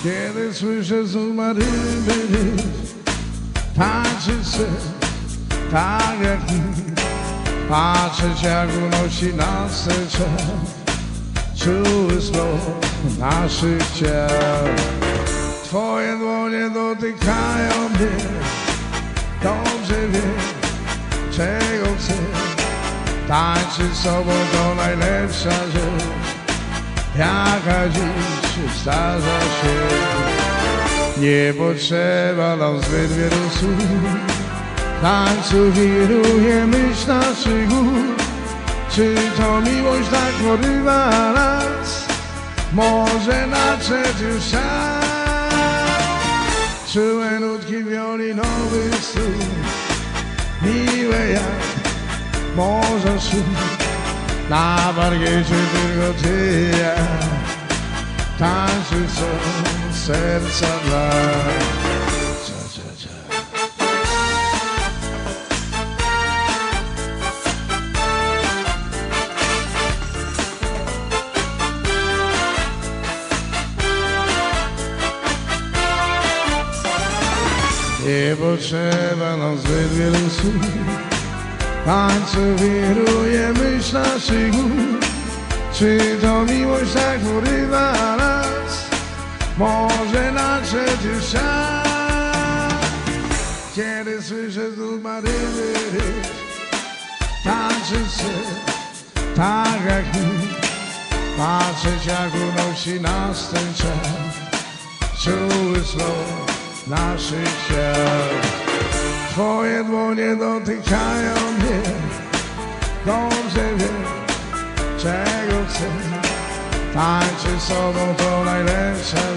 Kiedy słyszę znów Marybę, tańczyć się tak jak nic, patrzeć jak unosi nas serce, czuły splot naszych ciał. Twoje dłonie dotykają mnie, dobrze wiem, czego chcę. Tańczyć z sobą to najlepsza rzecz, jaka dziś zdarza się. Nie potrzeba nam zbyt wielu słów, tańcu wiruje myśl naszych głów. Czy to miłość tak porywa nas, może nadszedł już czas. Czułe nutki wiolinowych styl, miłe jak morza szum. Na parkiecie tylko ty i ja, tańczyć co serca dla. Nie potrzeba nam zbyt wielu słów, tańcu wiruje myśl naszych głów. Czy to miłość tak porywa nas, może nadszedł już czas. Kiedy słyszę znów Maryny rytm, tańczyć się tak jak nic, patrzeć jak unosi nas ten czas, czuły splot naszych ciał. Twoje dłonie dotykają mnie, dobrze wiem, czego chcę. Tańczyć z sobą to najlepsza